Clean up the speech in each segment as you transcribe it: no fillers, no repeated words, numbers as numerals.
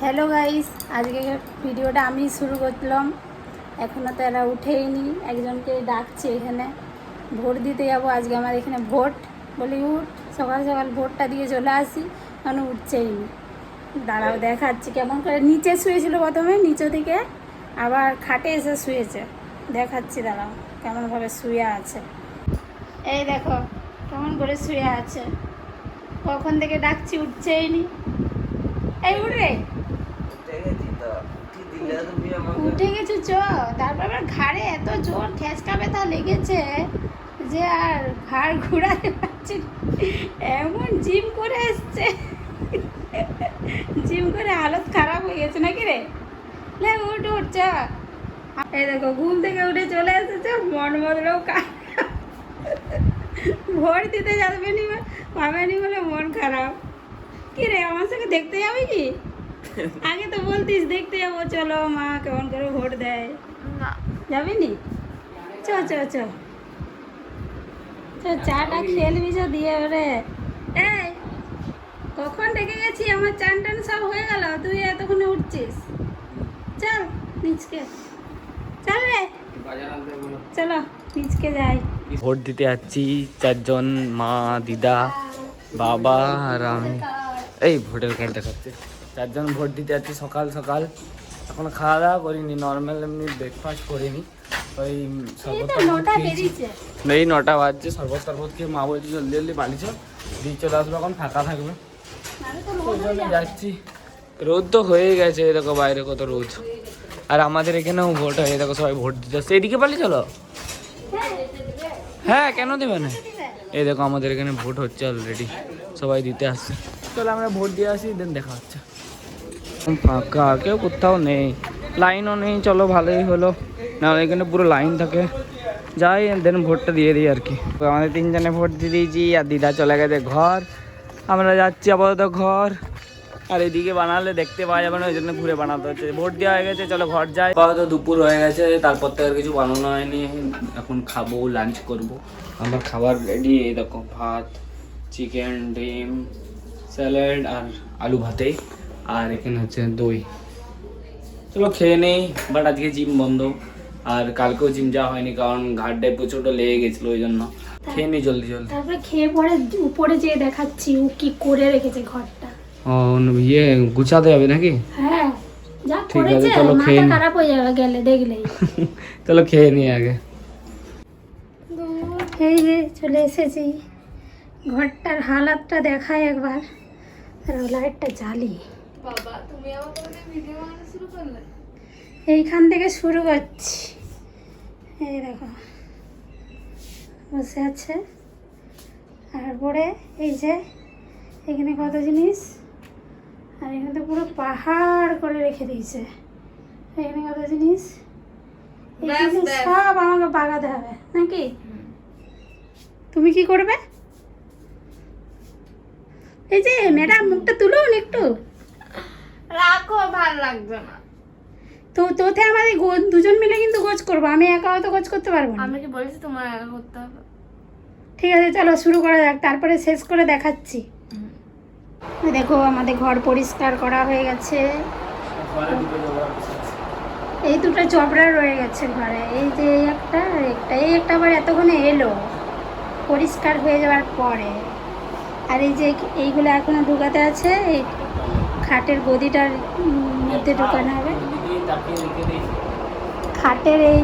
Hello guys, আজকে ভিডিওটা আমি শুরু করলাম। এখনও তো এরা উঠেইনি, একজনকে ডাকছি এখানে ভোট দিতে যাব। আজকে আমার এখানে ভোট, বলি উঠ, সকাল সকাল ভোটটা দিয়ে চলে আসি, কারণ উঠছেই নি। দাঁড়াও দেখাচ্ছি কেমন করে। নিচে শুয়েছিল প্রথমে, নিচে থেকে আবার খাটে এসে শুয়েছে, দেখাচ্ছি দাঁড়াও কেমনভাবে শুয়ে আছে। এই দেখো কেমন করে শুয়ে আছে, কখন থেকে ডাকছি উঠছেই নি। এই উঠে উঠে গেছে চ। তারপর আবার ঘাড়ে এত জোর খেঁচকা ব্যথা লেগেছে যে আর ঘাড় ঘুরাতে পারছি না। এমন জিম করে এসছে, জিম করে হালত খারাপ হয়ে গেছে নাকি রে। লে উঠ উঠ চ। এই দেখো ঘুম থেকে উঠে চলে এসেছে, মন বদলেও ভোট দিতে যাবে নি, পাবেনি বলে মন খারাপ। কি রে আমার সঙ্গে দেখতে যাবে কি? আগে তো বলতিস দেখতে যাবো, চলো মা কেমন করে ভোট দেয়। না যাবি নি? চ চ চ চ, চাটা খেলবি চ দিয়ে রে। এই কখন ডেকে গেছি, আমার চান টান সব হয়ে গেল, তুই এতক্ষণে উঠছিস। চল নিচকে চল রে, চলো নিচকে যাই। ভোট দিতে যাচ্ছি, চারজন, মা, দিদা, বাবা আর আমি। এই ভোটের কার্ড দেখাচ্ছে। চারজন ভোট দিতে যাচ্ছি সকাল সকাল। এখনো খাওয়া দাওয়া করিনি, নর্মাল এমনি ব্রেকফাস্ট করিনি। ওই এই তো শরবত নটা খেয়েছি। বেরিয়েছে। এই 9টা বাজছে, শরবত খেয়ে মা বলছে জলদি জলদি বাড়ি চল, দিয়ে চলে আসবো, এখন ফাঁকা থাকবে। নাহলে তো ওই জন্য যাচ্ছি। রোদ তো হয়ে গেছে, এই দেখো বাইরে কত রোদ। আর আমাদের এখানেও ভোট হয়, দেখো সবাই ভোট দিতে আসছে। এদিকে পালি চলো। হ্যাঁ কেন দেবে না। এই দেখো আমাদের এখানে ভোট হচ্ছে অলরেডি, সবাই দিতে আসছে। চলো আমরা ভোট দিয়ে আসি, দেন দেখা হচ্ছে। ফাঁকা, কেউ কোথাও নেই, লাইনও নেই। চলো ভালোই হলো, না এখানে পুরো লাইন থাকে। যাই দেন ভোটটা দিয়ে দিই আর কি। তো আমাদের 3 জনে ভোট দিয়ে দিয়েছি, আর দিদা চলে গেছে ঘর। আমরা যাচ্ছি আপাতত ঘর। আর এদিকে বানালে দেখতে পাওয়া যাবে না, ওই জন্য ঘুরে বানাতে হচ্ছে। ভোট দেওয়া হয়ে গেছে, চলো ঘর যাই। আপাতত দুপুর হয়ে গেছে, তারপর থেকে আর কিছু বানানো হয়নি। এখন খাবো, লাঞ্চ করব। আমার খাবার রেডি, এই দেখো ভাত, চিকেন, ডিম, স্যালাড আর আলু ভাতে, আর এখানে হচ্ছে দই। চলো খেয়ে নেই। বাট আজকে জিম বন্ধ, আর কালকেও জিম যাওয়া হয়নি, কারণ ঘাটটায় প্রচণ্ড লেগে গেছিলো, ওই জন্য। খেয়ে নিই জলদি জলদি। তারপরে খেয়ে পরে উপরে যেয়ে দেখাচ্ছি ও কি করে রেখেছে ঘরটা। ও ইয়ে গুছাতে হবে নাকি? হ্যাঁ যা ঠিক আছে, করেছে, চলো খেয়ে মাথা নি। খারাপ হয়ে যাবে গেলে দেখলেই। চলো খেয়ে নিই আগে। এই যে চলে এসেছি, ঘরটার হালাতটা দেখায় একবার। লাইটটা জ্বালি, বাবা তুমি আমার কাছে ভিডিও বানানো শুরু করলে। এইখান থেকে শুরু করছি। এই দেখো বসে আছে, তারপরে এই যে এখানে কত জিনিস, আর এখানে তো পুরো পাহাড় করে রেখে দিয়েছে। এখানে কত জিনিস, এখানে ব্যাস। সব আমাকে বাগাতে হবে নাকি? তুমি কি করবে? এই যে ম্যাডাম মুখটা তুলুন একটু। রাখো, ভালো লাগবে না। তো তোতে আমাদের দুজন মিলে কিন্তু গোছ করবো, আমি একা হয়তো গোছ করতে পারবো না। আমি কি বলেছি তোমার একা করতে হবে? ঠিক আছে চলো শুরু করা যাক, তারপরে শেষ করে দেখাচ্ছি। দেখো আমাদের ঘর পরিষ্কার করা হয়ে গেছে। এই দুটো জবরা রয়ে গেছে ঘরে, এই যে এই একটা আর একটা, এই একটা আবার এতক্ষণে এলো পরিষ্কার হয়ে যাওয়ার পরে। আর এই যে এইগুলো এখনো ঢুকাতে আছে, এই খাটের গদিটার মধ্যে ঢুকানো হবে। খাটের এই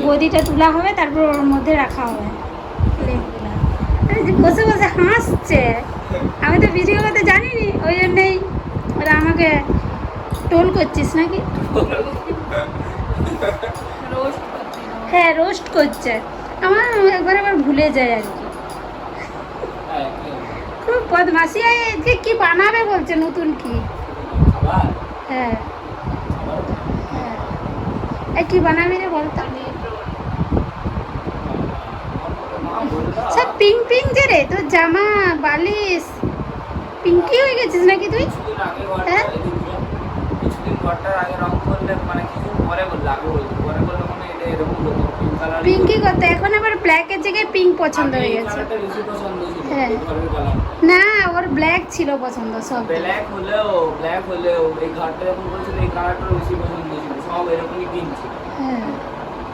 গদিটা তোলা হবে, তারপর ওর মধ্যে রাখা হবে লেপগুলো। আরে যে বসে বসে হাসছে, আমি তো ভিডিও করতে জানিনি, ওই জন্যই ওরা আমাকে টোল করছিস নাকি? রোস্ট করতে হবে। হ্যাঁ রোস্ট করছে, আমার একবার আবার ভুলে যায় আর কি। খুব বদমাসি। আজকে কি বানাবে বলছে, নতুন কি? হ্যাঁ হ্যাঁ, এই কি বানাবি রে বলতো? সব পিঙ্ক পিঙ্ক যে রে, তোর জামা বালিশ পিঙ্কি হয়ে গেছিস নাকি তুই? হ্যাঁ কিছুদিন ঘরটার আগে রং করলে, মানে কিছুদিন পরে করলে, আগে বলতো পরে করলে মানে এটা এরকম হতো, পিঙ্ক কালার পিঙ্কি করতে, এখন আবার ব্ল্যাকের জায়গায় পিঙ্ক পছন্দ হয়ে গেছে। বেশি পছন্দ ছিল হ্যাঁ। ঘরের কালার। না, ওর ব্ল্যাক ছিল পছন্দ সব। ব্ল্যাক হলেও এই ঘরটা যখন বলছিল এই কালারটা বেশি পছন্দ ছিল, সব এরকমই পিঙ্ক ছিল। হ্যাঁ,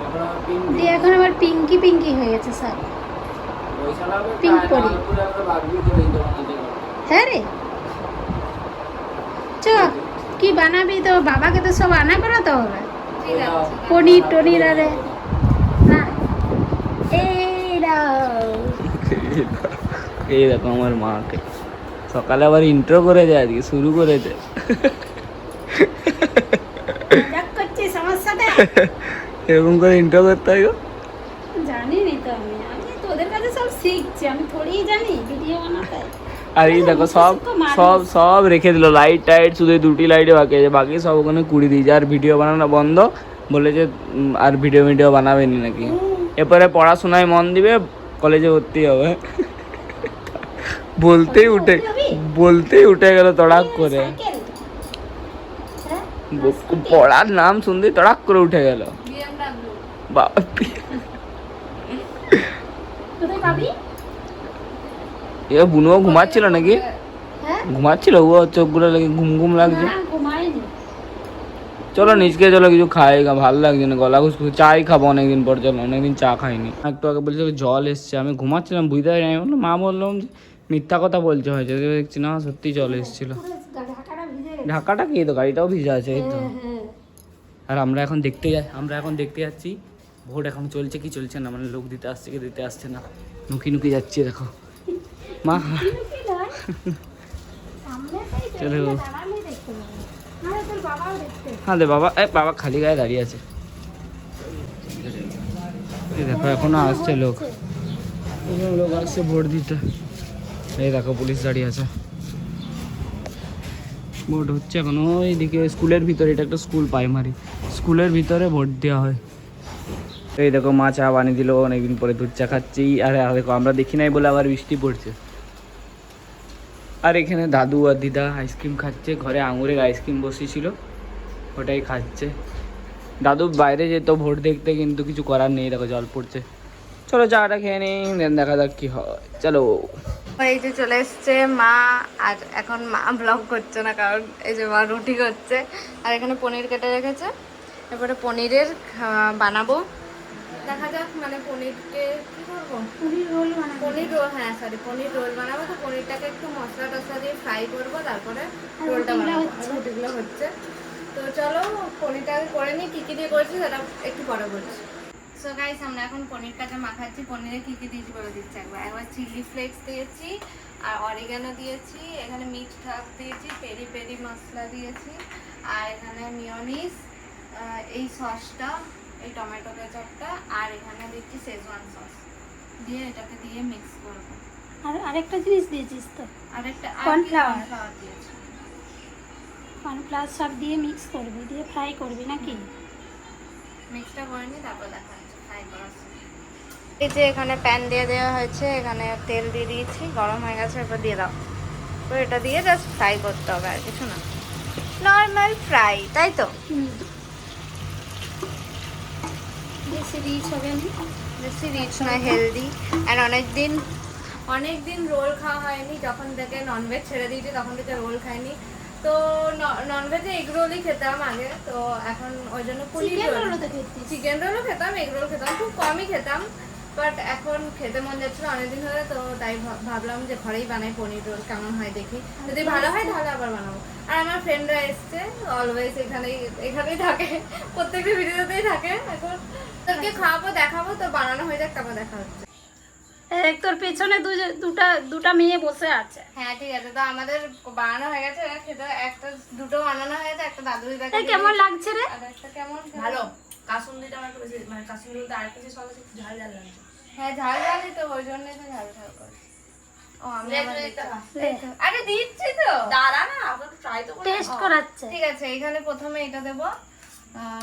এখন আবার পিঙ্ক দিয়ে এখন আবার পিঙ্কি পিঙ্কি হয়ে গেছে সব। ওই ছাড়া আবার পিঙ্ক করি। পুরো একটা বাগবি করে দিতে বানাতে পারবে। হ্যাঁ রে, চ কি বানাবি? তো বাবাকে তো সব আনা করাতে হবে, ঠিক আছে পনির টনির। আরে না, এই দাও। এই দেখো আমার মাকে সকালে আবার ইন্ট্রো করে দেয়, আজকে শুরু করে দেয়। মজাক করছি সমস্যাটা। এরকম করে ইন্ট্রো করতে হয় গো। জানি নি তো আমি, আমি তোদের কাছে সব শিখছি, আমি থোড়ি জানি ভিডিও বানাতে। আর এই দেখো সব সব সব রেখে দিল, লাইট টাইট শুধু এই দুটি লাইটে বাকি আছে, বাকি সব ওখানে কুড়ি দিয়েছে। আর ভিডিও বানানো বন্ধ বলে যে আর ভিডিও বানাবেনি নাকি। এরপরে পড়াশোনায় মন দিবে, কলেজে ভর্তি হবে। বলতেই উঠে গেল তড়াক করে। সাইকেল, হ্যাঁ? পড়ার নাম শুনতেই তড়াক করে উঠে গেল। বিএমডব্লিউ বাবা কোথায় পাবি? এ বুনুও ঘুমাচ্ছিল নাকি? হ্যাঁ, ঘুমাচ্ছিল ও, চোখগুলো লেগে ঘুম ঘুম লাগছে। না ঘুমাইনি। চলো নিচকে চলো, কিছু খাই, ভালো লাগছে না, গলা খুশখুশ। চাই খাবো অনেকদিন পর, চলো অনেকদিন চা খাইনি। একটু আগে বলছে জল এসছে, আমি ঘুমাচ্ছিলাম বুঝতে পারি আমি বললাম, মা বললাম যে মিথ্যা কথা বলছে হয়েছে, দেখছি না সত্যি জল এসেছিল। ঢাকাটা ভিজে গেছে। ঢাকাটা কি, তো গাড়িটাও ভিজা আছে এই তো। হ্যাঁ, আর আমরা এখন দেখতে যাচ্ছি ভোট এখন চলছে কি চলছে না, মানে লোক দিতে আসছে কি দিতে আসছে না। নুকি যাচ্ছি দেখো মা। কি নয়? সামনেটাই তো, চলো। এখানে দাঁড়ালেই দেখতে পাবো। আরে তোর বাবাও দেখতে। হ্যাঁ দে বাবা, বাবা খালি গায়ে দাঁড়িয়ে আছে। এই দেখো এখনো আসছে লোক, লোক আসছে ভোট দিতে। এই দেখো পুলিশ দাঁড়িয়ে আছে, ভোট হচ্ছে এখন ওইদিকে স্কুলের ভিতরে। এটা একটা স্কুল, প্রাইমারি স্কুলের ভিতরে ভোট দেওয়া হয়। এই দেখো মা চা বানিয়ে দিল, অনেকদিন পরে দুধ চা খাচ্ছি। আর দেখো আমরা দেখি নাই বলে আবার বৃষ্টি পড়ছে। আর এখানে দাদু আর দিদা আইসক্রিম খাচ্ছে, ঘরে আঙুরের আইসক্রিম বসেছিল ওটাই খাচ্ছে। দাদু বাইরে যেত ভোট দেখতে, কিন্তু কিছু করার নেই, দেখো জল পড়ছে। চলো চাটা খেয়ে নিই, দেন দেখা যাক কি হয়। চলো। এই যে চলে এসছে মা, আর এখন মা ব্লগ করছে না কারণ এই যে মা রুটি করছে, আর এখানে পনির কেটে রেখেছে। এরপরে পনিরের বানাবো, দেখা যাক। মানে পনিরকে কি করবো, পনির রোল বানাবো। পনির রোল, হ্যাঁ সরি পনির রোল বানাবো। তো পনিরটাকে একটু মশলা টসলা দিয়ে ফ্রাই করবো, তারপরে রোলটা বানাবো। আর রুটিগুলো হচ্ছে, তো চলো পনিরটাকে করে নিই। কী কী দিয়ে করেছি সেটা একটু পরে বলছি। সো গাইস আমরা এখন পনির কাটা মাখাচ্ছি। পনিরে কী কী দিয়েছি বলে দিচ্ছি একবার চিলি ফ্লেক্স দিয়েছি, আর অরিগানো দিয়েছি, এখানে মিট ঠাক দিয়েছি, পেরি পেরি মশলা দিয়েছি, আর এখানে মিয়োনিজ, এই সসটা, এই টমেটো কেচাপটা, আর এখানে দিচ্ছি শেজওয়ান সস দিয়ে এটাকে দিয়ে মিক্স করবো। আর আরেকটা জিনিস দিয়েছিস তো, আরেকটা কর্নফ্লাওয়ার। কর্নফ্লাওয়ার দিয়েছি। কর্নফ্লাওয়ার সব দিয়ে মিক্স করবি, দিয়ে ফ্রাই করবি নাকি? মিক্সটা করে নিই, তারপর দেখা যাচ্ছে ফ্রাই করার সময়। এই যে এখানে প্যান দিয়ে দেওয়া হয়েছে, এখানে তেল দিয়ে দিয়েছি, গরম হয়ে গেছে, এরপর দিয়ে দাও। তো এটা দিয়ে জাস্ট ফ্রাই করতে হবে, আর কিছু না, নর্মাল ফ্রাই, তাই তো। বেশি রিচ হবে না, বেশি রিচ না, হেলদি। আর অনেক দিন রোল খাওয়া হয়নি, যখন থেকে ননভেজ ছেড়ে দিয়েছি তখন থেকে রোল খাইনি। তো ননভেজে এগ রোলই খেতাম আগে, তো এখন ওই জন্য চিকেন রোলও তো খেতিস। চিকেন রোলও খেতাম, এগ রোল খেতাম, খুব কমই খেতাম। বাট এখন খেতে মন যাচ্ছিল অনেকদিন ধরে, তো তাই ভাবলাম যে ঘরেই বানাই পনির রোল, কেমন হয় দেখি, যদি ভালো হয় তাহলে আবার বানাবো। আর আমার ফ্রেন্ডরা এসছে, অলওয়েজ এখানেই থাকে, প্রত্যেকটা ভিডিওতেই থাকে। এখন তোকে খাওয়াবো, দেখাবো, তো বানানো হয়ে যাক, তারপর দেখা হচ্ছে। এক তোর পেছনে দুটা মেয়ে বসে আছে। হ্যাঁ ঠিক আছে, তো আমাদের বানানো হয়ে গেছে, এরা খেতে দুটো বানানো হয়েছে, একটা দাদু দিদাকে এই কেমন লাগছে রে? আর একটা কেমন ভালো। কাসুন্দিটা আমার একটু বেশি, মানে কাসুন্দি বলতে আরেকটা যে সব আছে ঝাল ঝাল লাগছে। হ্যাঁ ঝাল ঝালই তো, ওই জন্যই তো ঝাল ঝাল করে। ও আমি আবার দিতে হয়। আরে দিচ্ছি তো, দাঁড়া না, আমরা ট্রাই তো করি। টেস্ট করাচ্ছে। ঠিক আছে। এখানে প্রথমে এটা দেবো,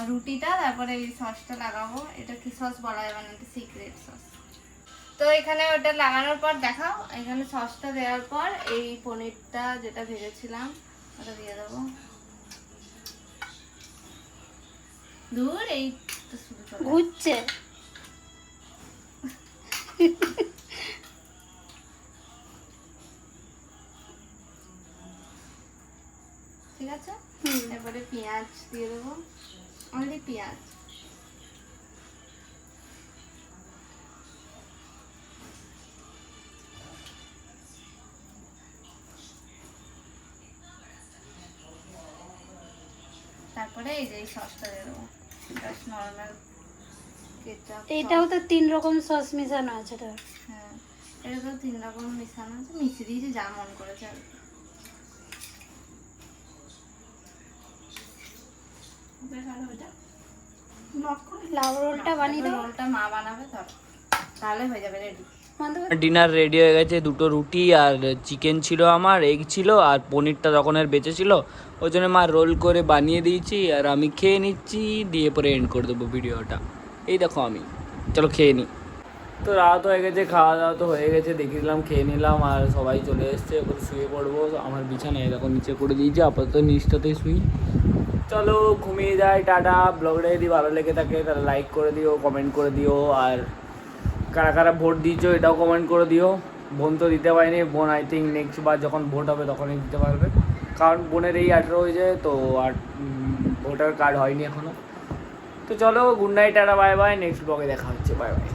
রুটিটা, তারপরে এই সসটা লাগাবো। এটা কি সস বলা যাবে না, এটা সিক্রেট সস। তো এখানে ওটা লাগানোর পর দেখাও, এখানে সসটা দেওয়ার পর এই পনিরটা যেটা ভেজেছিলাম ওটা দিয়ে দেবো। দূর এই তো শুধু চলে ঘুরছে। ঠিক আছে, এরপরে পেঁয়াজ দিয়ে দেবো, অনলি পেঁয়াজ। তারপরে এই যে এই সসটা দিয়ে দেবো, জাস্ট নর্মাল কেচাপ। এইটাও তো 3 রকম সস মেশানো আছে তো। হ্যাঁ, এটা তো 3 রকম মিশানো আছে, মিশিয়ে দিয়েছি যা মন করেছে আর কি। লাউ রোলটা বানিয়ে দাও। রোলটা মা বানাবে, তাহলে হয়ে যাবে রেডি। ডিনার রেডি হয়ে গেছে, 2টো রুটি আর চিকেন ছিল, আমার এগ ছিল, আর পনিরটা তখনের বেঁচে ছিল, ওই জন্য মা রোল করে বানিয়ে দিয়েছি আর আমি খেয়ে নিচ্ছি, দিয়ে পরে এন্ড করে দেবো ভিডিওটা। এই দেখো আমি, চলো খেয়ে নিই। তো রাত হয়ে গেছে, খাওয়া দাওয়া তো হয়ে গেছে, দেখিয়ে দিলাম, খেয়ে নিলাম, আর সবাই চলে এসছে, এবার শুয়ে পড়বো। আমার বিছানায় দেখো নিচে করে দিয়েছি, আপাতত নিচটাতেই শুই। চলো ঘুমিয়ে যাই, টাটা। ব্লগটা যদি ভালো লেগে থাকে তাহলে লাইক করে দিও, কমেন্ট করে দিও, আর কারা কারা ভোট দিয়েছো এটাও কমেন্ট করে দিও। বোন তো দিতে পারিনি, বোন আই থিঙ্ক নেক্সট বার যখন ভোট হবে তখনই দিতে পারবে, কারণ বোনের এই 18 হয়েছে তো, আর ভোটার কার্ড হয়নি এখনও। তো চলো, good night, tata, bye bye, next ব্লগে দেখা হচ্ছে, বাই বাই।